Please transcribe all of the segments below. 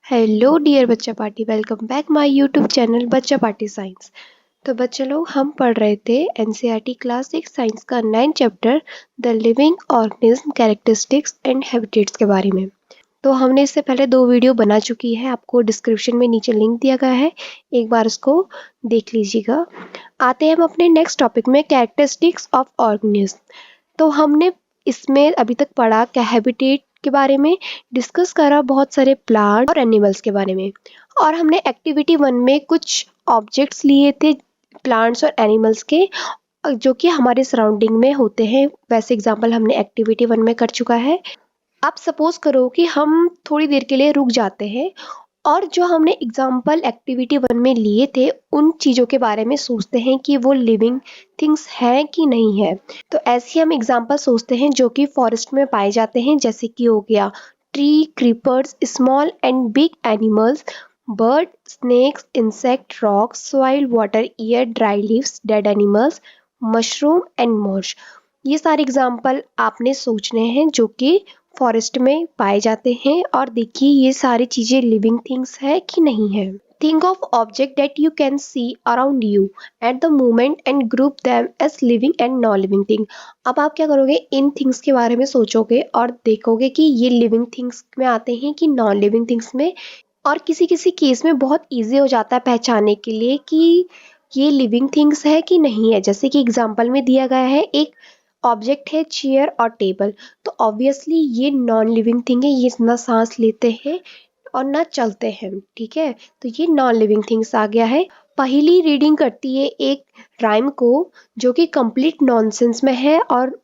Hello dear बच्चा party, welcome back my YouTube channel बच्चा party science. तो बच्चे लोग, हम पढ़ रहे थे एनसीईआरटी क्लास 6 साइंस का 9 chapter the living organism characteristics and habitats के बारे में। तो हमने इससे पहले 2 वीडियो बना चुकी है, आपको डिस्क्रिप्शन में नीचे लिंक दिया गया है, एक बार उसको देख लीजिएगा। आते हैं हम अपने नेक्स्ट टॉपिक में, कैरेक्टरिस्टिक्स ऑफ ऑर्गेनिज्म। तो हमने इसमें अभी तक पढ़ा क्या हैबिटेट के बारे में, डिस्कस करा बहुत सारे प्लांट और एनिमल्स के बारे में, और हमने एक्टिविटी 1 में कुछ ऑब्जेक्ट्स लिए थे प्लांट्स और एनिमल्स के, जो कि हमारे सराउंडिंग में होते हैं। वैसे एग्जांपल हमने एक्टिविटी 1 में कर चुका है। आप सपोज करो कि हम थोड़ी देर के लिए रुक जाते हैं और जो हमने एग्जाम्पल एक्टिविटी 1 में लिए थे उन चीज़ों के बारे में सोचते हैं कि वो लिविंग थिंग्स हैं कि नहीं है। तो ऐसे हम एग्जाम्पल सोचते हैं जो कि फॉरेस्ट में पाए जाते हैं, जैसे कि हो गया tree, creepers, small and big animals, bird, snakes, insect, rocks, soil, water, air, dry leaves, dead animals, mushroom and marsh. ये सारे एग्जाम्पल आपने सोचने हैं जो कि फॉरेस्ट में पाए जाते हैं, और देखिए ये सारी चीजें लिविंग थिंग्स है कि नहीं है। Think of object that you can see around you at the moment and group them as living and non living thing. अब आप क्या करोगे, इन थिंग्स के बारे में सोचोगे और देखोगे कि ये लिविंग थिंग्स में आते हैं कि नॉन लिविंग थिंग्स में। और किसी किसी केस में बहुत ईजी हो जाता है पहचानने के लिए कि ये लिविंग थिंग्स है कि नहीं है। जैसे कि एग्जाम्पल में दिया गया है, एक ऑब्जेक्ट है चेयर और टेबल, तो ऑब्वियसली ये नॉन लिविंग थिंग है, ये ना सांस लेते हैं और ना चलते हैं, ठीक है, तो ये नॉन लिविंग थिंग्स आ गया है। पहली रीडिंग करती है एक राइम को जो कि कंप्लीट नॉनसेंस में है और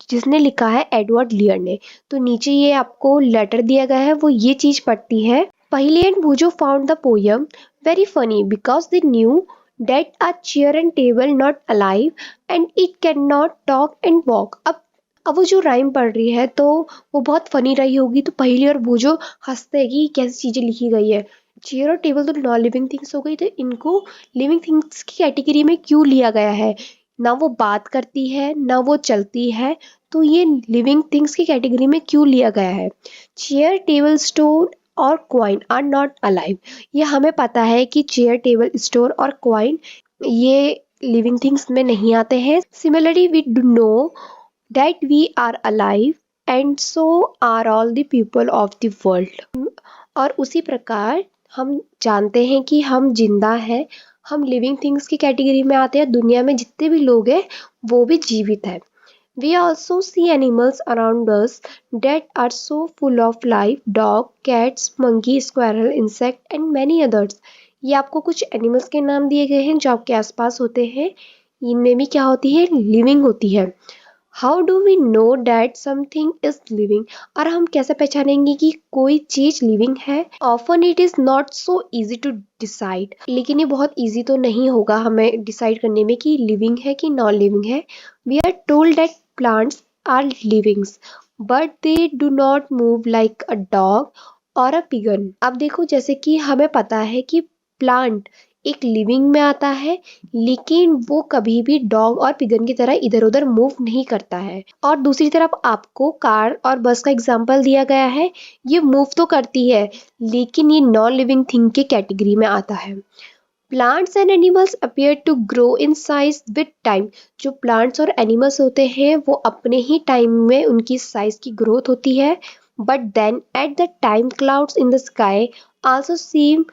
जिसने लिखा है एडवर्ड लियर ने। तो नीचे ये आपको लेटर दिया गया है, वो ये चीज पढ़ती है, पहली and भूजो found the poem very funny because they knew that a chair and table not alive and it cannot talk and walk। अब वो जो राइम पढ़ रही है तो वो बहुत फनी रही होगी, तो पहली और भूजो हंसते हैं कि कैसी चीजें लिखी गई है। चेयर और टेबल तो नॉन लिविंग थिंग्स हो गई, तो इनको लिविंग थिंग्स की कैटेगरी में क्यों लिया गया है? ना वो बात करती है ना वो चलती है, तो ये लिविंग थिंग्स की कैटेगरी में क्यों लिया गया है? चेयर, टेबल, स्टोन और क्वाइन आर नॉट अलाइव। ये हमें पता है कि चेयर, टेबल, स्टोर और क्वाइन ये लिविंग थिंग्स में नहीं आते हैं। Similarly we do know that we are alive and so are all the people of the world. और उसी प्रकार हम जानते हैं कि हम जिंदा हैं, हम लिविंग थिंग्स की कैटेगरी में आते हैं। दुनिया में जितने भी लोग हैं वो भी जीवित है। We also see animals around us that are so full of life: dog, cats, monkey, squirrel, insect and many others। ये आपको कुछ एनिमल्स के नाम दिए गए हैं जो आपके आसपास होते हैं, इनमें भी क्या होती है, लिविंग होती है। How do we know that something is living? और हम कैसे पहचानेंगे कि कोई चीज लिविंग है? Often it is not so easy to decide. लेकिन ये बहुत इजी तो नहीं होगा हमें डिसाइड करने में कि लिविंग है कि नॉन लिविंग है। We are told that plants are livings but they do not move like a dog or a pigeon। अब देखो, जैसे कि हमें पता है कि प्लांट एक लिविंग में आता है, लेकिन वो कभी भी डॉग और पिगन की तरह इधर उधर मूव नहीं करता है। और दूसरी तरफ आपको कार और बस का एग्जाम्पल दिया गया है, ये मूव तो करती है लेकिन ये नॉन लिविंग थिंग के कैटेगरी में आता है। Plants and animals appear to grow in size with time. जो प्लांट्स और एनिमल्स होते हैं वो अपने ही टाइम में उनकी साइज की ग्रोथ होती है, but then at the time clouds in the sky also seem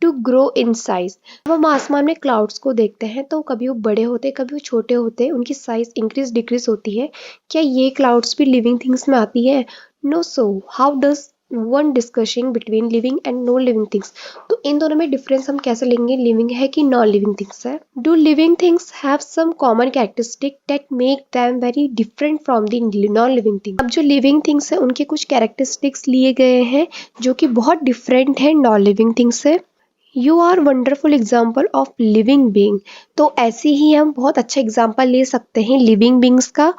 to grow in size. जब हम आसमान में क्लाउड्स को देखते हैं तो कभी वो बड़े होते हैं कभी वो छोटे होते हैं, उनकी साइज इंक्रीज डिक्रीज होती है। क्या ये क्लाउड्स भी लिविंग थिंग्स में आती है? No. So how does one distinguish between living and non living things? तो इन दोनों में डिफरेंस हम कैसे लेंगे, लिविंग है कि नॉन लिविंग थिंग्स है? Do living things have some common characteristic that make them very different from the non living thing? अब जो लिविंग थिंग्स है उनके कुछ कैरेक्टरिस्टिक्स लिए गए हैं जो कि बहुत डिफरेंट है नॉन लिविंग थिंग्स से। You are wonderful example of living being. तो ऐसे ही हम बहुत अच्छा एग्जाम्पल ले सकते हैं लिविंग बींग्स का।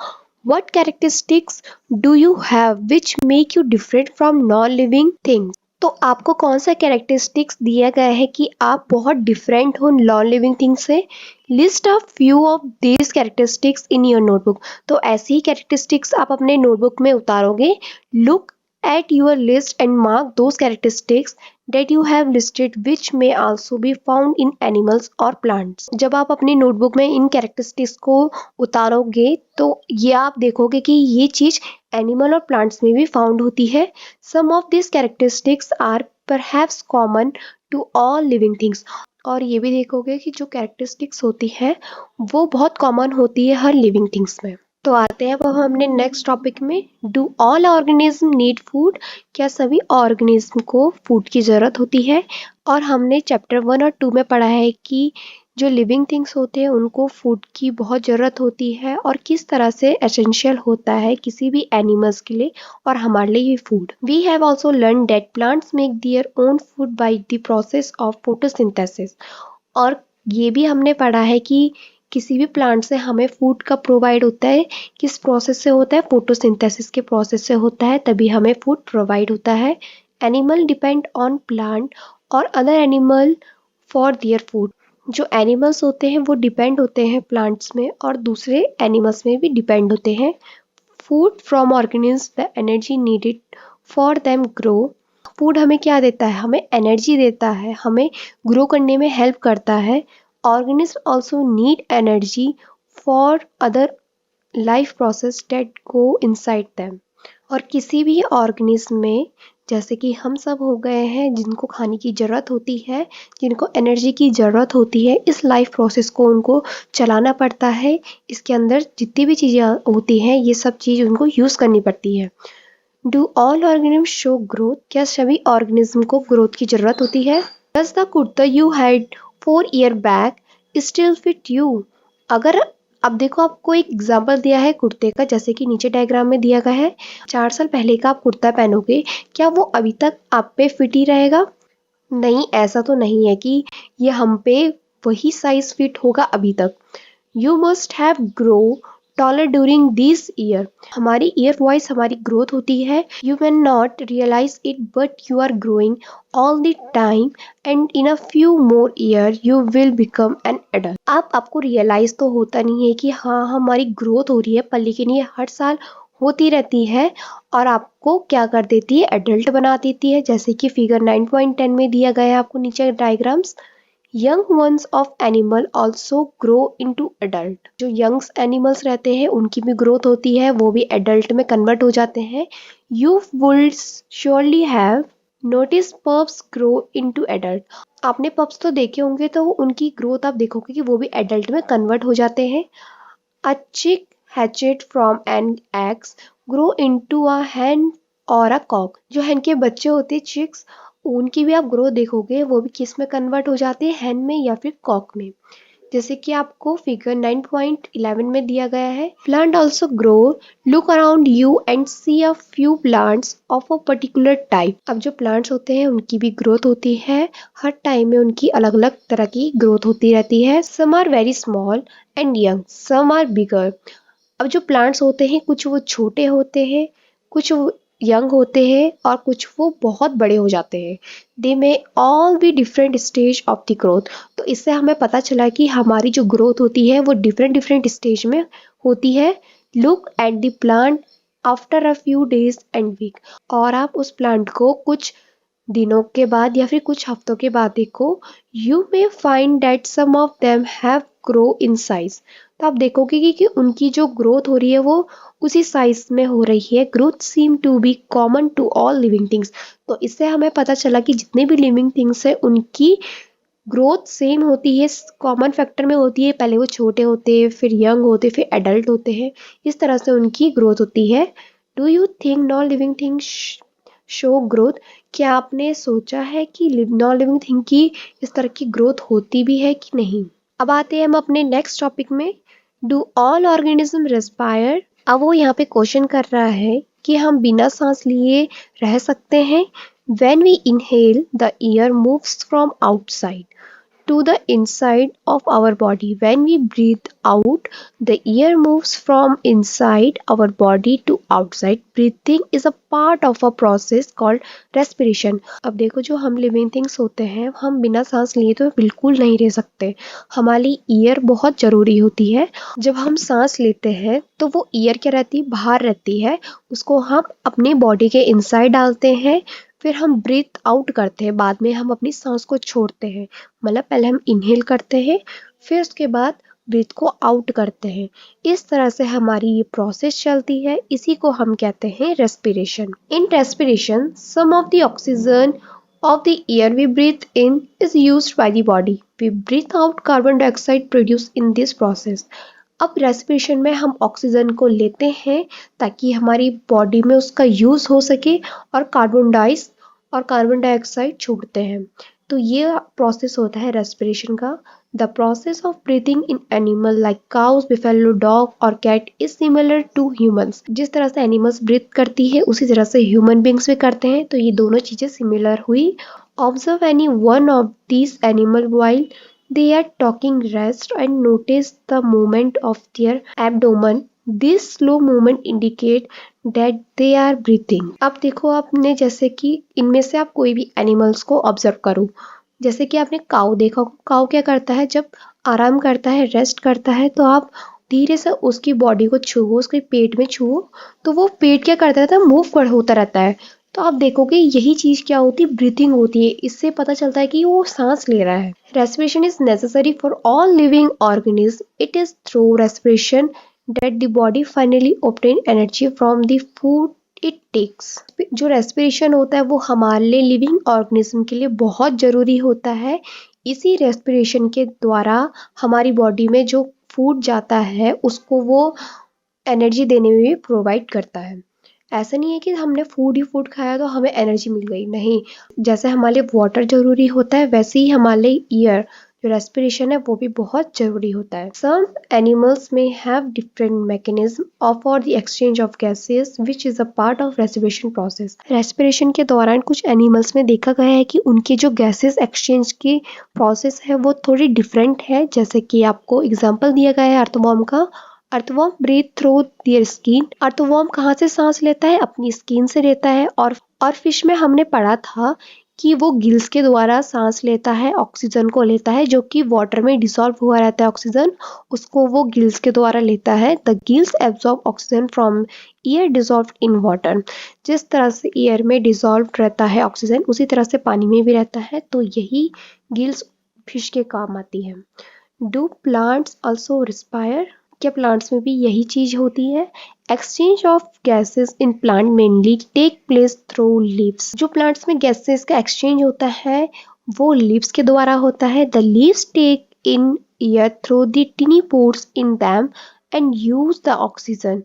What characteristics do you have which make you different from non living things? तो आपको कौन सा कैरेक्टरिस्टिक्स दिया गया है कि आप बहुत डिफरेंट हो नॉन लिविंग थिंग्स से? List of few of these characteristics in your notebook. तो ऐसी ही कैरेक्टरिस्टिक्स आप अपने नोटबुक में उतारोगे। Look Add your list and mark those characteristics that you have listed which may also be found in animals or plants. जब आप अपनी नोटबुक में इन कैरेक्टरिस्टिक्स को उतारोगे तो ये आप देखोगे कि ये चीज एनिमल और प्लांट्स में भी फाउंड होती है. Some of these characteristics are perhaps common to all living things. और ये भी देखोगे कि जो कैरेक्टरिस्टिक्स होती है वो बहुत कॉमन होती है हर लिविंग थिंग्स में. तो आते हैं अब हमने नेक्स्ट टॉपिक में. Do all organism need food? क्या सभी ऑर्गेनिज्म को फूड की जरूरत होती है? और हमने चैप्टर 1 और 2 में पढ़ा है कि जो लिविंग थिंग्स होते हैं उनको फूड की बहुत ज़रूरत होती है और किस तरह से एसेंशियल होता है किसी भी एनिमल्स के लिए और हमारे लिए ये food. We have also learn that plants make their own food by the process of photosynthesis. और ये भी हमने पढ़ा है कि किसी भी प्लांट से हमें फूड का प्रोवाइड होता है. किस प्रोसेस से होता है? फोटोसिंथेसिस के प्रोसेस से होता है, तभी हमें फूड प्रोवाइड होता है. एनिमल डिपेंड ऑन प्लांट और other animal for their food. जो एनिमल्स होते हैं वो डिपेंड होते हैं प्लांट्स में और दूसरे एनिमल्स में भी डिपेंड होते हैं. Food from organism the energy needed for them grow. Food हमें क्या देता है? हमें एनर्जी देता है, हमें ग्रो करने में हेल्प करता है. Organisms also need energy for other life process that go inside them. और किसी भी ऑर्गेनिज्म में जैसे कि हम सब हो गए हैं जिनको खाने की ज़रूरत होती है, जिनको एनर्जी की ज़रूरत होती है, इस लाइफ प्रोसेस को उनको चलाना पड़ता है. इसके अंदर जितनी भी चीज़ें होती हैं ये सब चीज़ उनको यूज़ करनी पड़ती है. Do all organism show growth? क्या सभी ऑर्गेनिज्म को ग्रोथ की ज़रूरत होती है? Does the kurta you had 4 years back still fit you? अगर अब देखो आपको एक एग्जाम्पल दिया है कुर्ते का, जैसे कि नीचे डायग्राम में दिया गया है. 4 साल पहले का आप कुर्ता पहनोगे, क्या वो अभी तक आप पे फिट ही रहेगा? नहीं, ऐसा तो नहीं है कि ये हम पे वही साइज फिट होगा अभी तक. You must have grow taller during this year. हमारी ईयर वाइज हमारी ग्रोथ होती है. You can not realise it but you are growing all the time and in a few more year you will become an adult. आपको realise तो होता नहीं है कि हाँ हमारी ग्रोथ हो रही है, पर लेकिन ये हर साल होती रहती है और आपको क्या कर देती है? एडल्ट बना देती है. जैसे कि फिगर 9.10 में दिया गया है आपको नीचे diagrams. Young ones of animal also grow into adult. जो यंग्स एनिमल्स रहते हैं उनकी भी ग्रोथ होती है, वो भी एडल्ट में कन्वर्ट हो जाते हैं. You would surely have notice pups grow into adult. आपने पप्स तो देखे होंगे तो उनकी ग्रोथ आप देखोगे कि वो भी एडल्ट में कन्वर्ट हो जाते हैं. A chick hatched from an eggs grow into a hen और अ कॉक. जो hen के बच्चे होते हैं चिक्स, उनकी भी आप ग्रोथ देखोगे वो भी किस में कन्वर्ट हो जाते हैं? hen में या फिर कॉक में. जैसे कि आपको फिगर 9.11 में दिया गया है. Plant also grow. Look around you and see a few plants of a particular type. अब जो प्लांट्स होते हैं उनकी भी ग्रोथ होती है. हर टाइम में उनकी अलग अलग तरह की ग्रोथ होती रहती है. Some are very small and young, some are bigger. अब जो प्लांट्स होते हैं कुछ वो छोटे होते हैं, कुछ यंग होते हैं और कुछ वो बहुत बड़े हो जाते हैं. They may all be different stage of the growth. तो इससे हमें पता चला कि हमारी जो ग्रोथ होती है वो डिफरेंट डिफरेंट स्टेज में होती है. Look at the plant after a few days and week. और आप उस प्लांट को कुछ दिनों के बाद या फिर कुछ हफ्तों के बाद देखो. You may find that some of them have grow in size. तो आप देखोगे कि उनकी जो ग्रोथ हो रही है वो उसी साइज में हो रही है. Growth seem to be common to all living things. तो इससे हमें पता चला कि जितने भी लिविंग थिंग्स है उनकी ग्रोथ सेम होती है, कॉमन फैक्टर में होती है. पहले वो छोटे होते हैं, फिर यंग होते हैं, फिर एडल्ट होते हैं. इस तरह से उनकी ग्रोथ होती है. Do you think non living things show growth? क्या आपने सोचा है कि नॉन लिविंग थिंग की इस तरह की ग्रोथ होती भी है कि नहीं? अब आते हैं हम अपने नेक्स्ट टॉपिक में. Do all organism respire? अब वो यहाँ पे क्वेश्चन कर रहा है कि हम बिना सांस लिए रह सकते हैं. When we inhale, the air moves from outside to the inside of our body. When we breathe out, the air moves from inside our body to outside. Breathing is a part of a process called respiration. अब देखो, जो हम living things होते हैं, हम बिना सांस लिए तो बिल्कुल नहीं रह सकते। हमारी ईयर बहुत जरूरी होती है। जब हम सांस लेते हैं तो वो ईयर क्या रहती है, बाहर रहती है। उसको हम अपनी बॉडी के इनसाइड डालते हैं, फिर हम ब्रीथ आउट करते हैं। बाद में हम अपनी सांस को छोड़ते हैं, मतलब पहले हम इनहेल करते हैं, फिर उसके बाद ब्रीथ को आउट करते हैं। इस तरह से हमारी ये प्रोसेस चलती है। इसी को हम कहते हैं respiration. In respiration some of the oxygen of the air we breathe in is used by the body. We breathe out carbon dioxide produced in this process. अब रेस्पिरेशन में हम ऑक्सीजन को लेते हैं ताकि हमारी बॉडी में उसका यूज हो सके, और कार्बन डाइऑक्साइड छोड़ते हैं। तो ये प्रोसेस होता है रेस्पिरेशन का। The process of breathing in animal like cows, buffalo, dog और cat is similar to humans. जिस तरह से एनिमल्स ब्रीथ करती है उसी तरह से ह्यूमन बींग्स भी करते हैं, तो ये दोनों चीजें सिमिलर हुई। Observe any one of these animal while they are talking, rest and notice the movement of their abdomen. This slow movement indicate that they are breathing. अब देखो, आपने जैसे कि इनमें से आप कोई भी एनिमल्स को ऑब्जर्व करो। जैसे कि आपने काऊ देखा, काऊ क्या करता है, जब आराम करता है, रेस्ट करता है, तो आप धीरे से उसकी बॉडी को छुओ, उसके पेट में छुओ, तो वो पेट क्या करता रहता है, मूव होता रहता है। तो आप देखोगे यही चीज क्या होती है, ब्रीथिंग होती है। इससे पता चलता है कि वो सांस ले रहा है। Respiration is necessary for all living organism. It is through respiration that the body finally obtain energy from the food it takes. जो रेस्पिरेशन होता है वो हमारे लिविंग ऑर्गेनिज्म के लिए बहुत जरूरी होता है। इसी रेस्पिरेशन के द्वारा हमारी बॉडी में जो फूड जाता है उसको वो एनर्जी देने में भी प्रोवाइड करता है। ऐसा नहीं है कि हमने फूड ही फूड खाया तो हमें एनर्जी मिल गई, नहीं। जैसे हमारे लिए वाटर जरूरी होता है, वैसे ही हमारे लिए ईयर, जो रेस्पिरेशन है, वो भी बहुत जरूरी होता है। सम एनिमल्स में have different mechanism for the exchange of gases which is a part of respiration process. Respiration के दौरान कुछ एनिमल्स में देखा गया है कि उनकी जो गैसेस एक्सचेंज की प्रोसेस है वो थोड़ी डिफरेंट है। जैसे कि आपको एग्जाम्पल दिया गया है अर्थवर्म का। Earthworm breathe through their skin. Earthworm कहाँ से सांस लेता है, अपनी स्किन से लेता है। और फिश में हमने पढ़ा था कि वो गिल्स के द्वारा सांस लेता है, ऑक्सीजन को लेता है, जो कि वाटर में डिसॉल्व हुआ रहता है ऑक्सीजन, उसको वो गिल्स के द्वारा लेता है। The gills absorb oxygen from air dissolve in water. जिस तरह से एयर में डिसॉल्व रहता है ऑक्सीजन, उसी तरह से पानी में भी रहता है। तो यही गिल्स फिश के काम आती है। Do plants also respire? क्या प्लांट्स में भी यही चीज होती है? Exchange of gases in plant mainly take place through leaves. जो प्लांट्स में गैसेस का एक्सचेंज होता है वो लीव्स के द्वारा होता है। The leaves take in air through the tiny pores in them and use the oxygen.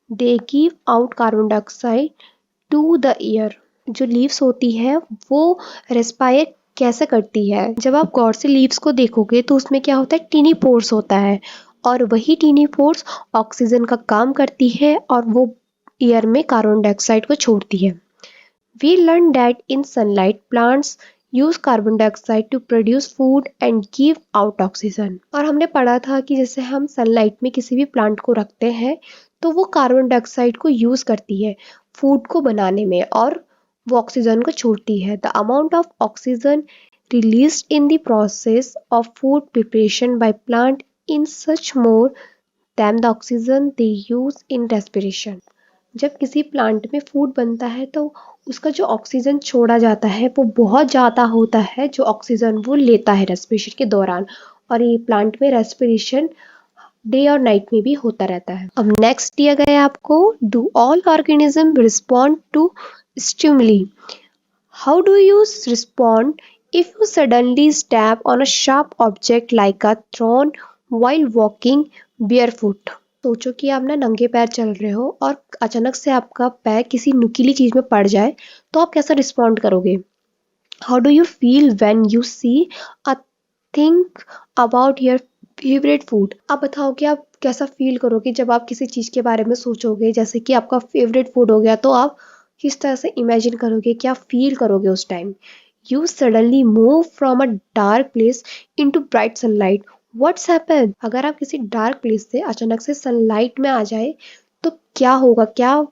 They give out carbon dioxide to the air. जो लीव्स होती है वो रेस्पायर कैसे करती है? जब आप गौर से लीव्स को देखोगे तो उसमें क्या होता है, टिनी पोर्स होता है, और वही टिनी पोर्स ऑक्सीजन का काम करती है और वो एयर में कार्बन डाइऑक्साइड को छोड़ती है। We learn that in sunlight plants use carbon dioxide to produce food and give out oxygen. और हमने पढ़ा था कि जैसे हम सनलाइट में किसी भी प्लांट को रखते हैं तो वो कार्बन डाइऑक्साइड को यूज करती है फूड को बनाने में, और वो ऑक्सीजन को छोड़ती है। The amount of oxygen released in the process of food preparation by plant in such more than the oxygen they use in respiration. जब किसी प्लांट में फूड बनता है तो उसका जो ऑक्सीजन छोड़ा जाता है वो बहुत ज़्यादा होता है जो ऑक्सीजन वो लेता है रेस्पिरेशन के दौरान। और ये प्लांट में रेस्पिरेशन डे और नाइट में भी होता रहता है। अब नेक्स्ट दिया गया है आपको, do all organism respond to stimuli? How do you respond if you suddenly step on a sharp object like a thorn while walking barefoot? सोचो कि आप ना नंगे पैर चल रहे हो और अचानक से आपका पैर किसी नुकीली चीज में पड़ जाए, तो आप कैसा रिस्पॉन्ड करोगे? How do you feel when you see a think about your favourite food? आप बताओ कि आप कैसा फील करोगे जब आप किसी चीज के बारे में सोचोगे, जैसे कि आपका फेवरेट फूड हो गया, तो आप किस तरह से इमेजिन करोगे, क्या फील करोगे उस time? You suddenly move from a dark place into bright sunlight. What's happened? अगर आप किसी डार्क प्लेस से अचानक से सनलाइट में आ जाए तो क्या होगा, क्या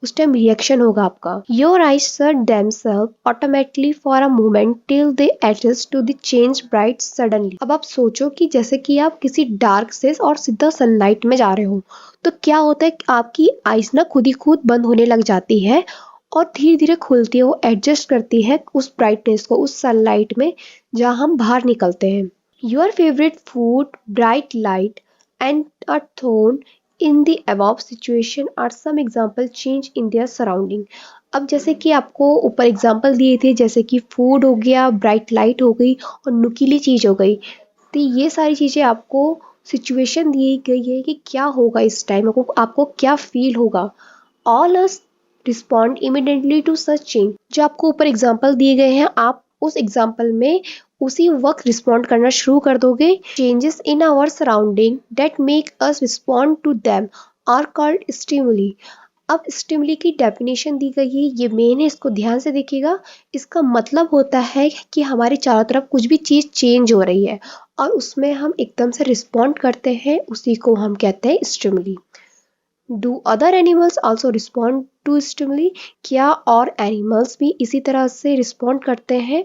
उस टाइम रिएक्शन होगा आपका? Your eyes shut themselves automatically for a moment till they adjust to the change bright suddenly. अब आप सोचो कि जैसे कि आप किसी डार्क से और सीधा सनलाइट में जा रहे हो, तो क्या होता है कि आपकी आईज ना खुद ही खुद बंद होने लग जाती है और धीरे धीरे खुलती है, वो एडजस्ट करती है उस ब्राइटनेस को, उस सनलाइट में जहाँ हम बाहर निकलते हैं। Your favorite food, bright light, and a tone in the above situation are some example change in their surrounding. अब जैसे कि आपको ऊपर एग्जांपल दिए थे, जैसे कि फूड हो गया, ब्राइट लाइट हो गई और नुकीली चीज हो गई, तो ये सारी चीजें आपको सिचुएशन दी गई है कि क्या होगा इस टाइम, आपको क्या फील होगा। All us respond immediately to such change. जो आपको ऊपर एग्जांपल दिए गए हैं, आप उस एग्जांपल में उसी वक्त रिस्पॉन्ड करना शुरू कर दोगे। Changes in our surrounding that make us respond to them are called stimuli. अब स्टिमुली की डेफिनेशन दी गई है, ये मेन है, इसको ध्यान से देखिएगा। इसका मतलब होता है कि हमारे चारों तरफ कुछ भी चीज चेंज हो रही है और उसमें हम एकदम से रिस्पॉन्ड करते हैं, उसी को हम कहते हैं stimuli. Do other animals also respond to stimuli? क्या और एनिमल्स भी इसी तरह से रिस्पॉन्ड करते हैं?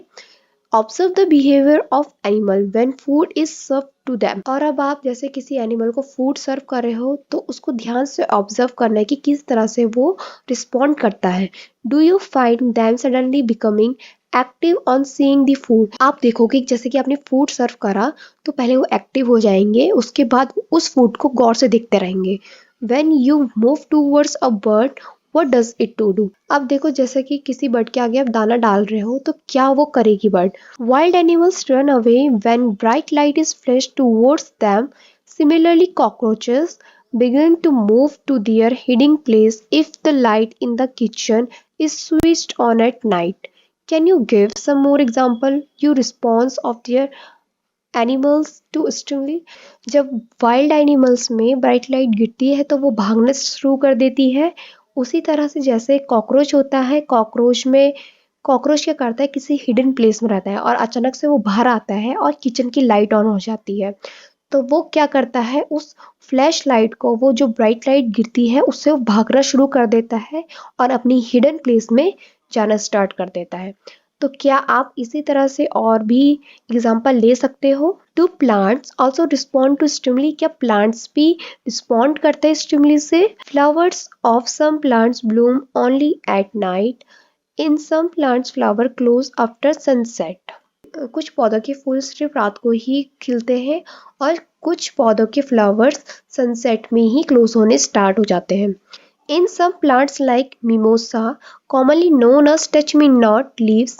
Observe the behaviour of animal when food is serve to them. और अब आप जैसे किसी एनिमल को फूड सर्व कर रहे हो तो उसको ध्यान से ऑब्जर्व करना है कि किस तरह से वो रिस्पॉन्ड करता है। Do you find them suddenly becoming active on seeing the food? आप देखोगे जैसे कि आपने फूड सर्व करा तो पहले वो एक्टिव हो जाएंगे, उसके बाद उस फूड को गौर से देखते रहेंगे। When you move towards a bird, what does it to do? अब देखो जैसे कि किसी बर्ड के आगे आप दाना डाल रहे हो तो क्या वो करेगी bird? Wild animals run away when bright light is flashed towards them. Similarly, cockroaches begin to move to their hiding place if the light in the kitchen is switched on at night. Can you give some more example? You response of their animals to stimuli. जब wild animals में bright light गिरती है तो वो भागना शुरू कर देती है। उसी तरह से जैसे कॉकरोच होता है, कॉकरोच क्या करता है, किसी हिडन प्लेस में रहता है और अचानक से वो बाहर आता है और किचन की लाइट ऑन हो जाती है, तो वो क्या करता है, उस फ्लैश लाइट को, वो जो ब्राइट लाइट गिरती है उससे वो भागना शुरू कर देता है और अपनी हिडन प्लेस में जाना स्टार्ट कर देता है। तो क्या आप इसी तरह से और भी एग्जाम्पल ले सकते हो? Do plants also respond to stimuli? क्या प्लांट्स भी रिस्पॉन्ड करते हैं स्टिमुली से? Flowers of some plants bloom only at night, in some plants flower close after sunset. कुछ पौधों के फूल सिर्फ रात को ही खिलते हैं और कुछ पौधों के फ्लावर्स सनसेट में ही क्लोज होने स्टार्ट हो जाते हैं। In some plants like mimosa, commonly known as touch-me-not leaves,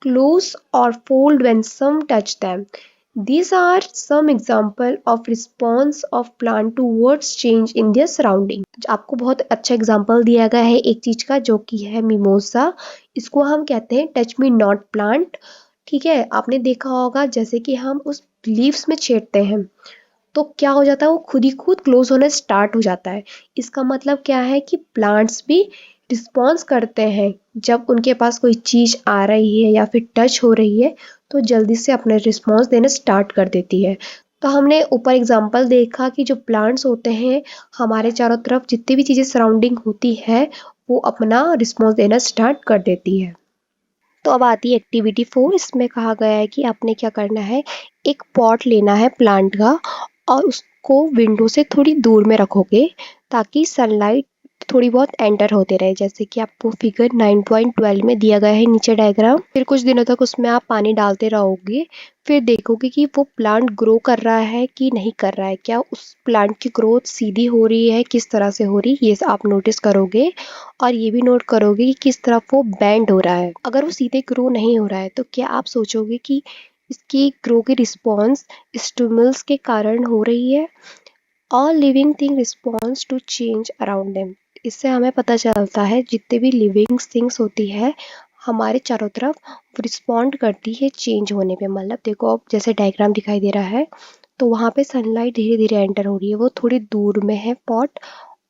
close or fold when some touch them. These are some example of response of plant towards change in their surrounding. आपको बहुत अच्छा example दिया गया है एक चीज का, जो कि है मिमोसा। इसको हम कहते हैं टच मी नॉट प्लांट। ठीक है, आपने देखा होगा जैसे कि हम उस लीव्स में छेड़ते हैं तो क्या हो जाता है, वो खुद ही खुद क्लोज होना स्टार्ट हो जाता है। इसका मतलब क्या है कि प्लांट्स भी रिस्पॉन्स करते हैं जब उनके पास कोई चीज आ रही है या फिर टच हो रही है, तो जल्दी से अपना रिस्पॉन्स देना स्टार्ट कर देती है। तो हमने ऊपर एग्जांपल देखा कि जो प्लांट्स होते हैं, हमारे चारों तरफ जितनी भी चीजें सराउंडिंग होती है वो अपना रिस्पॉन्स देना स्टार्ट कर देती है। तो अब आती है एक्टिविटी 4। इसमें कहा गया है कि आपने क्या करना है, एक पॉट लेना है प्लांट का और उसको विंडो से थोड़ी दूर में रखोगे ताकि सनलाइट थोड़ी बहुत एंटर होते रहे, जैसे कि आपको फिगर 9.12 में दिया गया है नीचे डायग्राम। फिर कुछ दिनों तक उसमें आप पानी डालते रहोगे, फिर देखोगे कि वो प्लांट ग्रो कर रहा है कि नहीं कर रहा है, क्या उस प्लांट की ग्रोथ सीधी हो रही है, किस तरह से हो रही है, ये आप नोटिस करोगे। और ये भी नोट करोगे कि किस तरफ वो बैंड हो रहा है। अगर वो सीधे ग्रो नहीं हो रहा है तो क्या आप सोचोगे कि इसकी ग्रो की रिस्पॉन्स स्टिमुल्स के कारण हो रही है। All living thing response to change around them. इससे हमें पता चलता है जितने भी लिविंग थिंग्स होती है हमारे चारों तरफ रिस्पॉन्ड करती है चेंज होने पे। मतलब देखो अब जैसे डायग्राम दिखाई दे रहा है तो वहाँ पे सनलाइट धीरे धीरे एंटर हो रही है, वो थोड़ी दूर में है पॉट,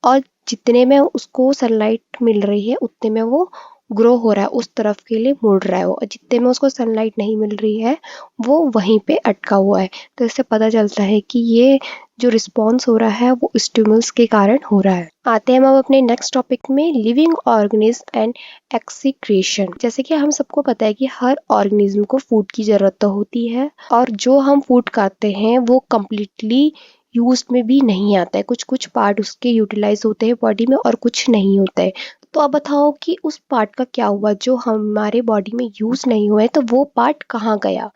और जितने में उसको सनलाइट मिल रही है उतने में वो ग्रो हो रहा है उस तरफ के लिए मुड़ रहा है वो, और जितने में उसको सनलाइट नहीं मिल रही है वो वहीं पे अटका हुआ है। तो इससे पता चलता है कि ये जो रिस्पॉन्स हो रहा है वो स्टिमुलस के कारण हो रहा है। आते हैं हम अब अपने नेक्स्ट टॉपिक में, लिविंग ऑर्गेनिज्म एंड एक्सीक्रेशन। जैसे कि हम सबको पता है कि हर ऑर्गेनिज्म को फूड की जरूरत तो होती है, और जो हम फूड खाते हैं वो कम्प्लीटली यूज में भी नहीं आता है, कुछ कुछ पार्ट उसके यूटिलाइज होते हैं बॉडी में और कुछ नहीं होता है। तो अब बताओ कि उस पार्ट का क्या हुआ जो हमारे बॉडी में यूज नहीं हुआ है, तो वो पार्ट कहाँ गया।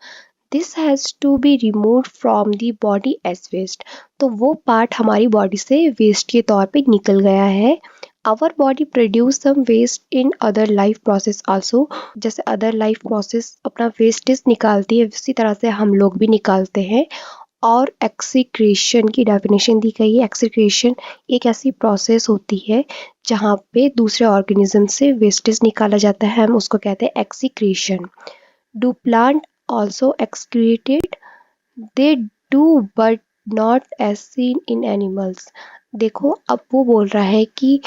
This has to be remove from the body as waste. तो वो पार्ट हमारी बॉडी से वेस्ट के तौर पे निकल गया है। Our body produce some waste in other life process also. जैसे अदर लाइफ प्रोसेस अपना वेस्टेज निकालती है, उसी तरह से हम लोग भी निकालते हैं। और एक्सीक्रेशन की डेफिनेशन दी गई है। एक्सीक्रेशन एक ऐसी प्रोसेस होती है जहाँ पे दूसरे ऑर्गेनिज्म से वेस्टेज निकाला जाता है, हम उसको कहते हैं excretion. Do plant also excreted? They do but not as seen in animals. देखो अब वो बोल रहा है कि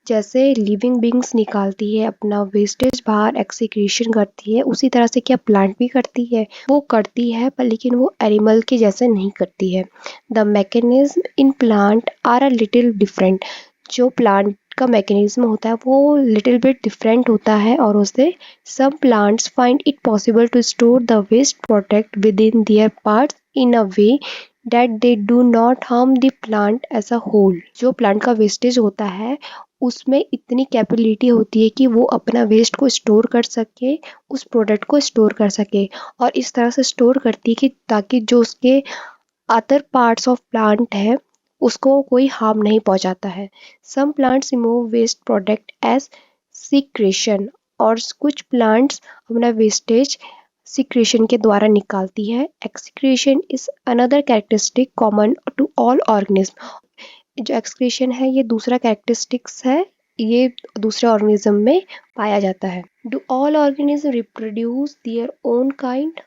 जैसे लिविंग बींग्स निकालती है अपना वेस्टेज बाहर, एक्सीक्रेशन करती है, उसी तरह से क्या प्लांट भी करती है? वो करती है पर लेकिन वो एनिमल के जैसे नहीं करती है। The mechanism in plant are a little different. जो प्लांट का मैकेनिज्म होता है वो लिटिल बिट डिफरेंट होता है, और उससे some plants find it possible to store the waste product within their parts in a way that they do not harm the plant as a whole। जो plant का wastage होता है उसमें इतनी कैपेबिलिटी होती है कि वो अपना वेस्ट को स्टोर कर सके, उस प्रोडक्ट को स्टोर कर सके, और इस तरह से स्टोर करती है कि ताकि जो उसके अदर पार्ट्स ऑफ प्लांट है उसको कोई हार्म नहीं पहुंचाता है। Some plants remove waste product as secretion. और कुछ प्लांट्स अपना वेस्टेज सीक्रेशन के द्वारा निकालती है। Excretion is another characteristic common to all organism. जो एक्सक्रीशन है ये दूसरा कैरेक्टरिस्टिक्स है, ये दूसरे ऑर्गेनिज्म में पाया जाता है। Do all organism reproduce their own kind?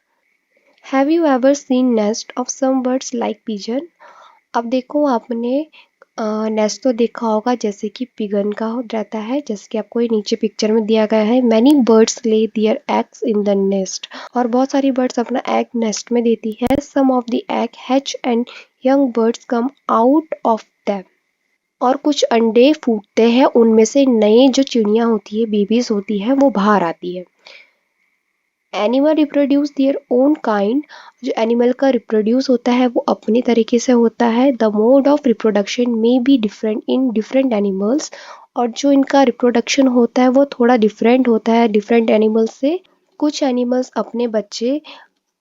Have you ever seen nest of some birds like pigeon? अब देखो आपने नेस्ट तो देखा होगा जैसे कि पिगन का रहता है, जैसे कि आपको ये नीचे पिक्चर में दिया गया है। Many birds lay their eggs in the nest. और बहुत सारी बर्ड्स अपना एग नेस्ट में देती है। Some of the egg hatch and young birds come out of them. और कुछ अंडे फूटते हैं, उनमें से नए जो चिड़िया होती है, बेबीज होती है, वो बाहर आती है। Animal reproduce their own kind. जो एनिमल का रिप्रोड्यूस होता है वो अपने तरीके से होता है। द मोड ऑफ रिप्रोडक्शन में be different in different animals. और जो इनका रिप्रोडक्शन होता है वो थोड़ा डिफरेंट होता है डिफरेंट एनिमल्स से। कुछ एनिमल्स अपने बच्चे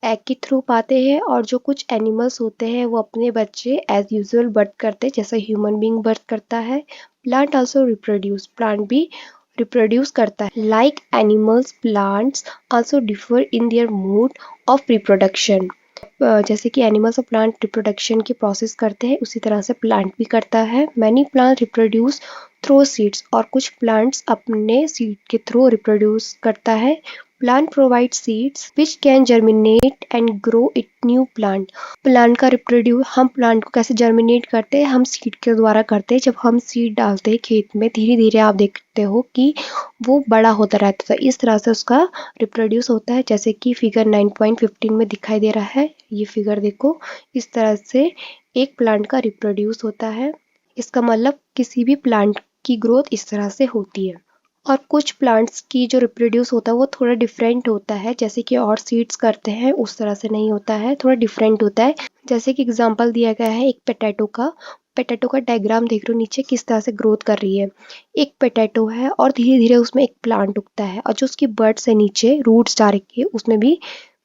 एग के थ्रू पाते हैं, और जो कुछ एनिमल्स होते हैं वो अपने बच्चे एज यूजुअल बर्थ करते हैं, जैसे ह्यूमन बीइंग बर्थ करता है। Plant also reproduce. प्लांट भी रिप्रोड्यूस करता है। Like animals plants also differ in their mode of reproduction. जैसे कि एनिमल्स और प्लांट रिप्रोडक्शन की प्रोसेस करते हैं उसी तरह से प्लांट भी करता है। Many plant reproduce through seeds. और कुछ प्लांट्स अपने सीड के थ्रू रिप्रोड्यूस करता है। Plant provide seeds which can germinate and grow it new plant. Plant का रिप्रोड्यूस, हम प्लांट को कैसे जर्मिनेट करते हैं? हम सीड के द्वारा करते हैं। जब हम सीड डालते हैं खेत में, धीरे धीरे आप देखते हो कि वो बड़ा होता रहता है, इस तरह से उसका रिप्रोड्यूस होता है, जैसे कि फिगर 9.15 में दिखाई दे रहा है। ये फिगर देखो, इस तरह से एक प्लांट का रिप्रोड्यूस होता है। इसका मतलब किसी भी प्लांट की ग्रोथ इस तरह से होती है। और कुछ प्लांट्स की जो रिप्रोड्यूस होता है वो थोड़ा डिफरेंट होता है, जैसे कि और सीड्स करते हैं उस तरह से नहीं होता है, थोड़ा डिफरेंट होता है। जैसे कि एग्जांपल दिया गया है एक पोटैटो का। पोटैटो का डायग्राम देख लो नीचे किस तरह से ग्रोथ कर रही है। एक पोटैटो है और धीरे धीरे उसमें एक प्लांट उगता है, और जो उसकी बर्ड्स है नीचे रूट्स जा रखी है उसमें भी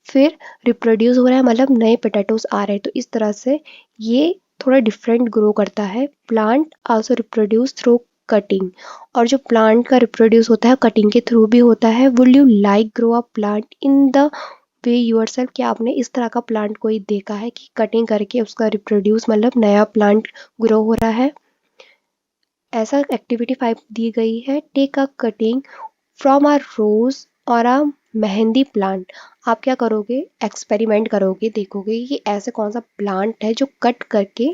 फिर रिप्रोड्यूस हो रहा है, मतलब नए पोटैटोज आ रहे हैं। तो इस तरह से ये थोड़ा डिफरेंट ग्रो करता है। Plant also reproduce through cutting. और जो प्लांट का रिप्रोड्यूस होता है कटिंग के थ्रू भी होता है। Would you like grow a plant in the way yourself? क्या आपने इस तरह का प्लांट कोई देखा है कि कटिंग करके उसका रिप्रोड्यूस, मतलब नया प्लांट ग्रो हो रहा है? ऐसा एक्टिविटी 5 दी गई है। Take a cutting from a rose और अ मेहंदी प्लांट। आप क्या करोगे? एक्सपेरिमेंट करोगे, देखोगे कि ऐसे कौन सा प्लांट है जो कट करके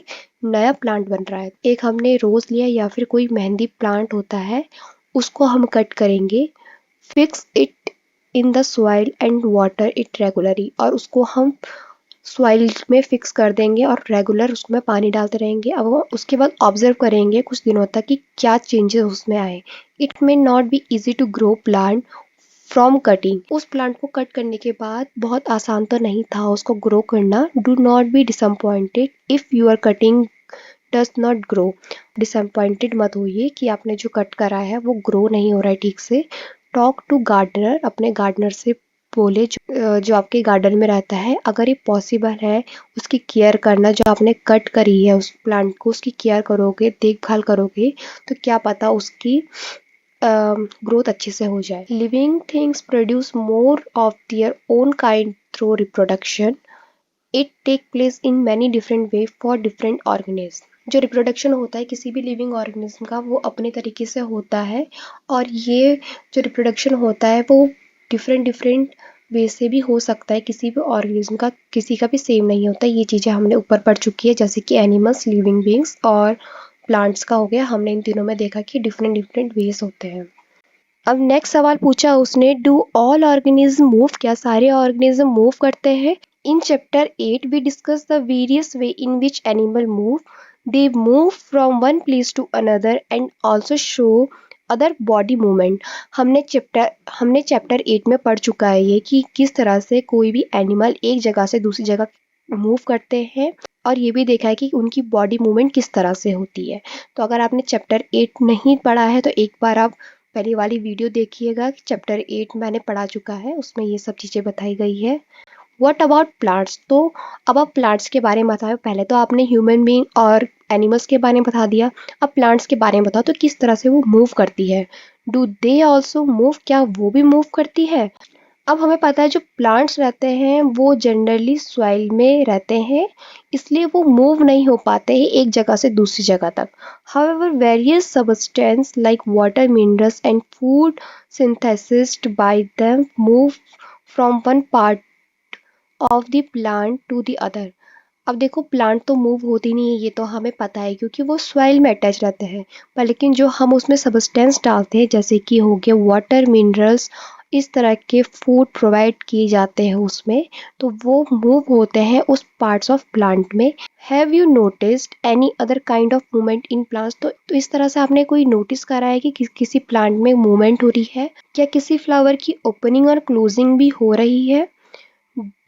नया प्लांट बन रहा है। एक हमने रोज लिया या फिर कोई मेहंदी प्लांट होता है, उसको हम कट करेंगे, fix it in the soil and water it regularly, और उसको हम सॉइल में फिक्स कर देंगे और रेगुलर उसमें पानी डालते रहेंगे। अब वो उसके बाद ऑब्जर्व करेंगे कुछ दिनों तक कि क्या चेंजेस उसमें आए। It may not be easy to grow plant from cutting. उस प्लांट को कट करने के बाद बहुत आसान तो नहीं था उसको ग्रो करना। Do not be disappointed if your cutting does not grow. Disappointed मत होइए कि आपने जो कट करा है वो ग्रो नहीं हो रहा है ठीक से। टॉक टू गार्डनर, अपने गार्डनर से बोले जो आपके गार्डन में रहता है। अगर ये पॉसिबल है उसकी केयर करना, जो आपने कट करी है उस प्लांट को उसकी केयर करोगे, देखभाल करोगे, तो क्या पता उसकी ग्रोथ अच्छे से हो जाए। Living things produce more of their own kind through reproduction. It take place in many different way for different organism. जो रिप्रोडक्शन होता है किसी भी लिविंग ऑर्गेनिज्म का वो अपने तरीके से होता है, और ये जो रिप्रोडक्शन होता है वो डिफरेंट डिफरेंट वे से भी हो सकता है। किसी भी ऑर्गेनिज्म का किसी का भी सेम नहीं होता। ये चीज़ें हमने ऊपर पढ़ चुकी है, जैसे कि एनिमल्स, लिविंग बींग्स और प्लांट्स का हो गया। हमने इन तीनों में देखा कि डिफरेंट डिफरेंट वेज होते हैं। अब नेक्स्ट सवाल पूछा उसने, डू ऑल ऑर्गेनिज्म मूव? क्या सारे ऑर्गेनिज्म मूव करते हैं? In chapter 8 we discuss the various way in which animal move. They move from one place to another and also show other body movement. हमने chapter 8 में पढ़ चुका है ये कि किस तरह से कोई भी एनिमल एक जगह से दूसरी जगह मूव करते हैं, और ये भी देखा है कि उनकी बॉडी मूवमेंट किस तरह से होती है। तो अगर आपने चैप्टर 8 नहीं पढ़ा है तो एक बार आप पहले वाली वीडियो देखिएगा कि चैप्टर 8 मैंने पढ़ा चुका है, उसमें ये सब चीज़ें बताई गई है। What about plants? तो अब आप प्लांट्स के बारे में बताओ। पहले तो आपने ह्यूमन बीइंग और एनिमल्स के बारे में बता दिया, अब प्लांट्स के बारे में बताओ तो किस तरह से वो मूव करती है। Do they also move? क्या वो भी मूव करती है? अब हमें पता है जो प्लांट्स रहते हैं वो जनरली सॉइल में रहते हैं, इसलिए वो मूव नहीं हो पाते हैं एक जगह से दूसरी जगह तक। However various substance like water, minerals and food synthesised by them move from one part of the plant to the other. अब देखो प्लांट तो मूव होती नहीं है, ये तो हमें पता है क्योंकि वो सॉइल में अटैच रहते हैं। पर लेकिन जो हम उसमें सब्सटेंस डालते हैं जैसे कि हो गया वाटर, मिनरल्स, इस तरह के फूड प्रोवाइड किए जाते हैं उसमें, तो वो मूव होते हैं उस पार्ट्स ऑफ प्लांट में। Have you noticed any other kind of movement in plants? तो इस तरह से आपने कोई नोटिस करा है कि किसी प्लांट में मूवमेंट हो रही है? क्या किसी फ्लावर की ओपनिंग और क्लोजिंग भी हो रही है?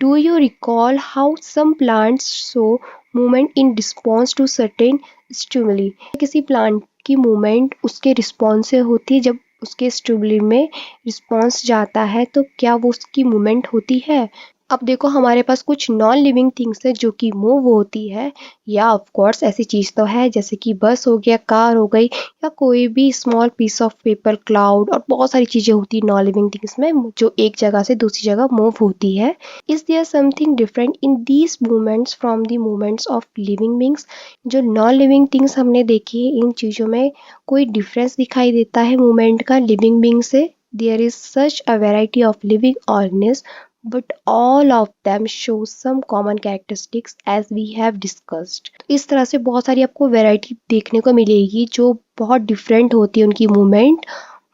Do you recall how some plants show movement in response to certain stimuli? किसी प्लांट की मूवमेंट उसके रिस्पॉन्स से होती है, जब उसके स्टिमुली में रिस्पॉन्स जाता है तो क्या वो उसकी मूवमेंट होती है? अब देखो हमारे पास कुछ नॉन लिविंग थिंग्स है जो कि मूव होती है, या ऑफ कोर्स ऐसी चीज़ तो है जैसे कि बस हो गया, कार हो गई, या कोई भी small piece of paper, cloud, और बहुत सारी चीज़ें होती है नॉन लिविंग थिंग्स में जो एक जगह से दूसरी जगह मूव होती है। Is there something different in these movements from the movements of living beings? जो नॉन लिविंग थिंग्स हमने देखी है इन चीज़ों में कोई डिफरेंस दिखाई देता है मूवमेंट का लिविंग बींग से? There is such a variety of living organism but all of them show some common characteristics as we have discussed। इस तरह से बहुत सारी आपको वैरायटी देखने को मिलेगी जो बहुत डिफरेंट होती है उनकी मूवमेंट,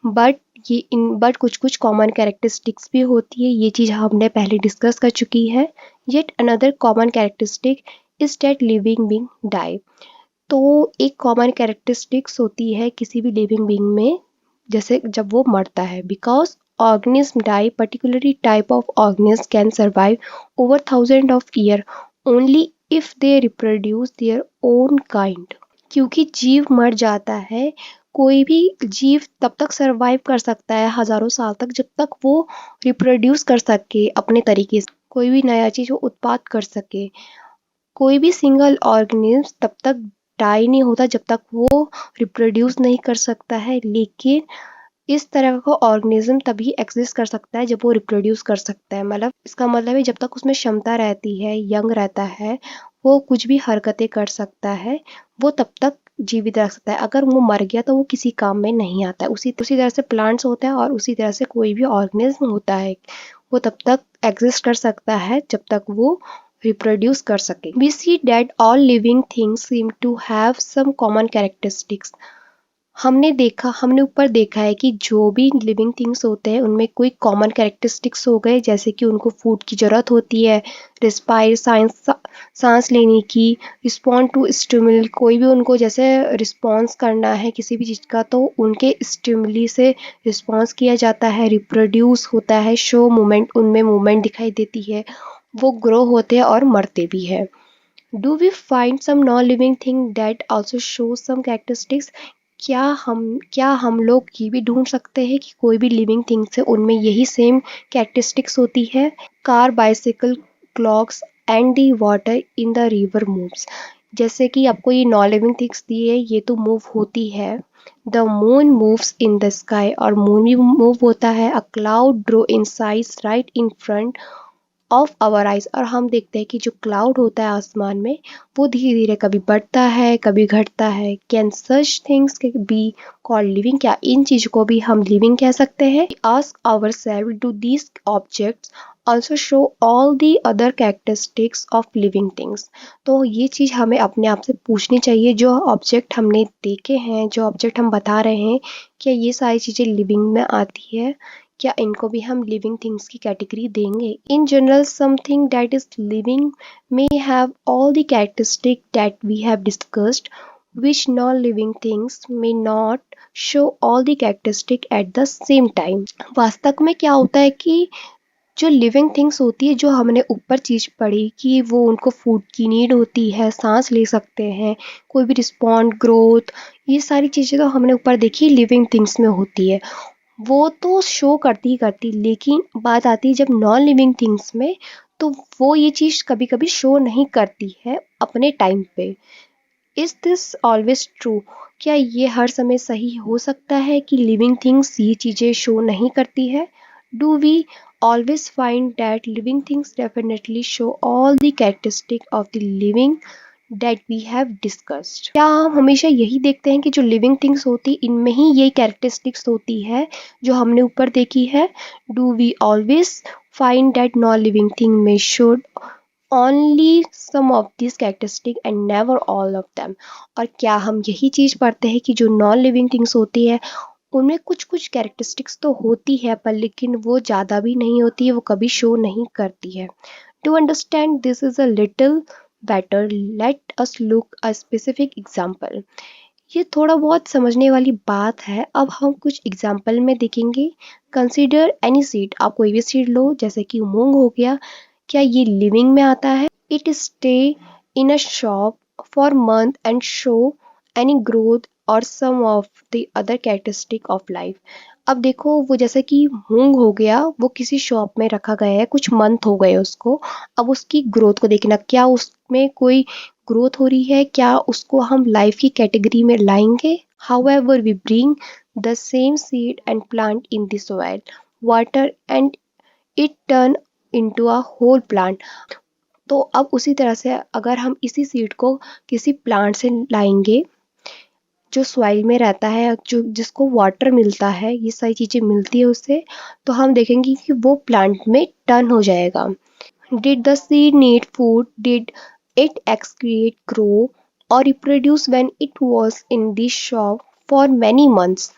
बट कुछ कुछ कॉमन कैरेक्टरिस्टिक्स भी होती है। ये चीज़ हमने पहले डिस्कस कर चुकी है। Yet another common characteristic is that living being die. तो एक कॉमन कैरेक्टरिस्टिक्स होती है किसी भी लिविंग बीइंग में, जैसे जब वो मरता है, because organism die, particularly type of organism can survive over thousands of years only if they reproduce their own kind। क्योंकि जीव मर जाता है, कोई भी जीव तब तक सरवाइव कर सकता है हजारों साल तक जब तक वो रिप्रोड्यूस कर सके अपने तरीके से, कोई भी नया चीज वो उत्पाद कर सके। कोई भी सिंगल ऑर्गेनिज्म तब तक डाई नहीं होता जब तक वो रिप्रोड्यूस नहीं कर सकता है, लेकिन इस तरह का ऑर्गेनिज्म तभी एग्जिस्ट कर सकता है जब वो रिप्रोड्यूस कर सकता है। मतलब इसका मतलब है जब तक उसमें क्षमता रहती है, यंग रहता है, वो कुछ भी हरकतें कर सकता है, वो तब तक जीवित रह सकता है। अगर वो मर गया तो वो किसी काम में नहीं आता है। उसी तरह से प्लांट्स होता है और उसी तरह से कोई भी ऑर्गेनिज्म होता है, वो तब तक एग्जिस्ट कर सकता है जब तक वो रिप्रोड्यूस कर सके। We see that all living things seem to have some common characteristics. हमने ऊपर देखा है कि जो भी लिविंग थिंग्स होते हैं उनमें कोई कॉमन कैरेक्टरिस्टिक्स हो गए, जैसे कि उनको फूड की ज़रूरत होती है, रिस्पायर सांस लेने की, रिस्पॉन्ड टू स्टिमुल, कोई भी उनको जैसे रिस्पॉन्स करना है किसी भी चीज़ का तो उनके स्टिमुली से रिस्पॉन्स किया जाता है, रिप्रोड्यूस होता है, शो मूवमेंट, उनमें मूवमेंट दिखाई देती है, वो ग्रो होते हैं और मरते भी है। Do we find some non living thing that also show some characteristics? क्या हम लोग ये भी ढूंढ सकते हैं कि कोई भी लिविंग थिंग्स है उनमें यही सेम कैरेक्टरिस्टिक्स होती है? Car, bicycle, clocks and the water in the river moves. जैसे कि आपको ये नॉन लिविंग थिंग्स दी है, ये तो मूव होती है। The moon moves in the sky, और मून भी मूव होता है। A cloud draw in size right in front of our eyes, और हम देखते हैं कि जो क्लाउड होता है आसमान में वो धीरे धीरे कभी बढ़ता है कभी घटता है। Can such things be called living? क्या इन चीज़ों को भी हम लिविंग कह सकते हैं? Ask our self, do these objects also show all the other characteristics of living things? तो ये चीज़ हमें अपने आप से पूछनी चाहिए, जो ऑब्जेक्ट हमने देखे हैं, जो ऑब्जेक्ट हम बता रहे हैं, क्या ये सारी चीज़ें लिविंग में आती है? क्या इनको भी हम लिविंग थिंग्स की कैटेगरी देंगे? In general something that is living may have all the characteristic that we have discussed, which non-living things may not show all the characteristic at the same time। वास्तव में क्या होता है कि जो living things होती है, जो हमने ऊपर चीज़ पढ़ी कि वो उनको फूड की नीड होती है, सांस ले सकते हैं, कोई भी रिस्पॉन्ड, ग्रोथ, ये सारी चीज़ें तो हमने ऊपर देखी लिविंग थिंग्स में होती है, वो तो शो करती ही करती। लेकिन बात आती है जब नॉन लिविंग थिंग्स में, तो वो ये चीज़ कभी कभी शो नहीं करती है अपने टाइम पे। Is this always true? क्या ये हर समय सही हो सकता है कि लिविंग थिंग्स ये चीज़ें शो नहीं करती है? Do we always find that living things definitely show all the characteristic of the living that we have discussed? क्या हम हमेशा यही देखते हैं कि जो लिविंग थिंग्स होती इनमें ही ये कैरेक्टरिस्टिक्स होती है जो हमने ऊपर देखी है? Do we always find that non living thing में should only some of these characteristics and never all of them? और क्या हम यही चीज़ पढ़ते हैं कि जो नॉन लिविंग थिंग्स होती है उनमें कुछ कुछ कैरेक्टरिस्टिक्स तो होती है पर लेकिन वो ज़्यादा भी नहीं होती है, वो कभी शो नहीं करती है? To understand this is a little better, let us look a specific example। ये थोड़ा बहुत समझने वाली बात है, अब हम कुछ एग्जाम्पल में देखेंगे। कंसिडर एनी सीड, आप कोई भी सीड लो, जैसे कि मूंग हो गया, क्या ये लिविंग में आता है? It stay in a shop for month and show any growth और some of the other characteristic of life. अब देखो, वो जैसे कि मूंग हो गया, वो किसी शॉप में रखा गया है, कुछ मंथ हो गए उसको। अब उसकी ग्रोथ को देखना, क्या उसमें कोई ग्रोथ हो रही है, क्या उसको हम लाइफ की कैटेगरी में लाएंगे? However we bring the same seed and plant in the soil, water and it turn into a whole plant. तो अब उसी तरह से अगर हम इसी सीड को किसी प्लांट से लाएंगे जो सॉइल में रहता है, जो जिसको वाटर मिलता है, ये सारी चीज़ें मिलती है उससे, तो हम देखेंगे कि वो प्लांट में टर्न हो जाएगा। Did the seed need food? Did it excrete, grow or reproduce when it was in the shop for many months?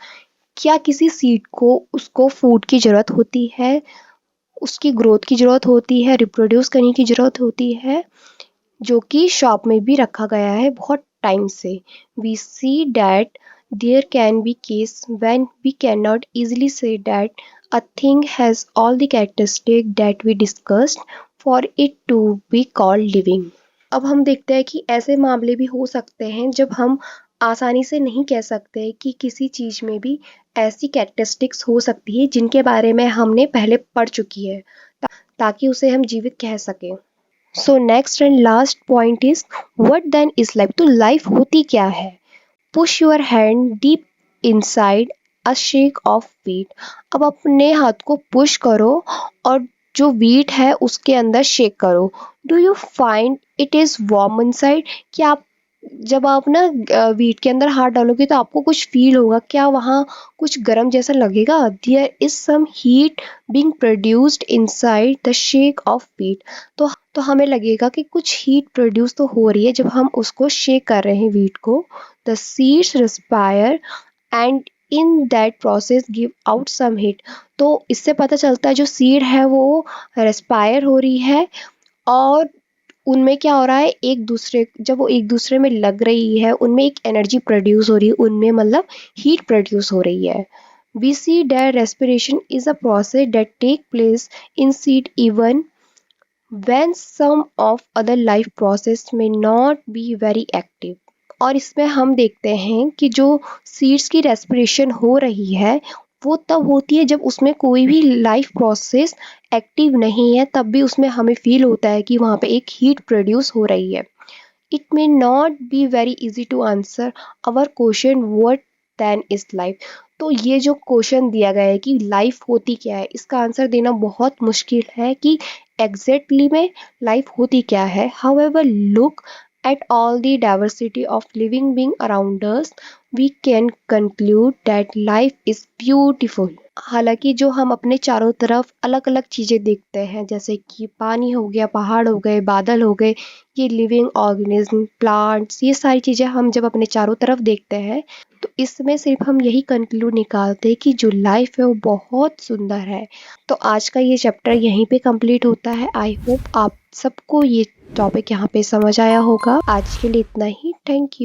क्या किसी सीड को उसको फूड की ज़रूरत होती है, उसकी ग्रोथ की ज़रूरत होती है, रिप्रोड्यूस करने की ज़रूरत होती है, जो कि शॉप में भी रखा गया है बहुत टाइम से? We see that there can be case when we can not easily say that a thing has all the characteristic that we discussed for it to be called living। अब हम देखते हैं कि ऐसे मामले भी हो सकते हैं जब हम आसानी से नहीं कह सकते कि किसी चीज़ में भी ऐसी कैरेक्टरिस्टिक्स हो सकती है जिनके बारे में हमने पहले पढ़ चुकी है, ताकि उसे हम जीवित कह सकें। So next and last point is, what then is life? तो लाइफ होती क्या है? Push your hand deep inside a shake of wheat. अब अपने हाथ को पुश करो और जो व्हीट है उसके अंदर शेक करो। Do you find it is warm inside? क्या आप जब आप ना व्हीट के अंदर हाथ डालोगे तो आपको कुछ फील होगा, क्या वहाँ कुछ गर्म जैसा लगेगा? There is some heat being produced inside the shake of wheat. तो हमें लगेगा कि कुछ हीट प्रोड्यूस तो हो रही है जब हम उसको शेक कर रहे हैं व्हीट को। The seeds respire and in that process give out some heat. तो इससे पता चलता है जो सीड है वो रेस्पायर हो रही है और उनमें क्या हो रहा है, एक दूसरे जब वो एक दूसरे में लग रही है उनमें एक एनर्जी प्रोड्यूस हो रही है, उनमें मतलब हीट प्रोड्यूस हो रही है। We see that respiration is a process that take place in seed even when some of other life process may not be very active। और इसमें हम देखते हैं कि जो सीड्स की रेस्पिरेशन हो रही है वो तब होती है जब उसमें कोई भी लाइफ प्रोसेस एक्टिव नहीं है, तब भी उसमें हमें फील होता है कि वहाँ पे एक हीट प्रोड्यूस हो रही है। It may not be very easy to answer our question what then is life. तो ये जो क्वेश्चन दिया गया है कि लाइफ होती क्या है, इसका आंसर देना बहुत मुश्किल है कि एग्जैक्टली में लाइफ होती क्या है। However look at all the diversity of living being around us, we can conclude that life is beautiful। हालांकि जो हम अपने चारों तरफ अलग अलग चीज़ें देखते हैं जैसे कि पानी हो गया, पहाड़ हो गए, बादल हो गए, ये लिविंग ऑर्गेनिज्म, प्लांट्स, ये सारी चीज़ें हम जब अपने चारों तरफ देखते हैं तो इसमें सिर्फ हम यही कंक्लूड निकालते हैं कि जो लाइफ है वो बहुत सुंदर है। तो आज का ये चैप्टर यहीं पे कंप्लीट होता है। आई होप आप सबको ये टॉपिक यहाँ पे समझ आया होगा। आज के लिए इतना ही। Thank you.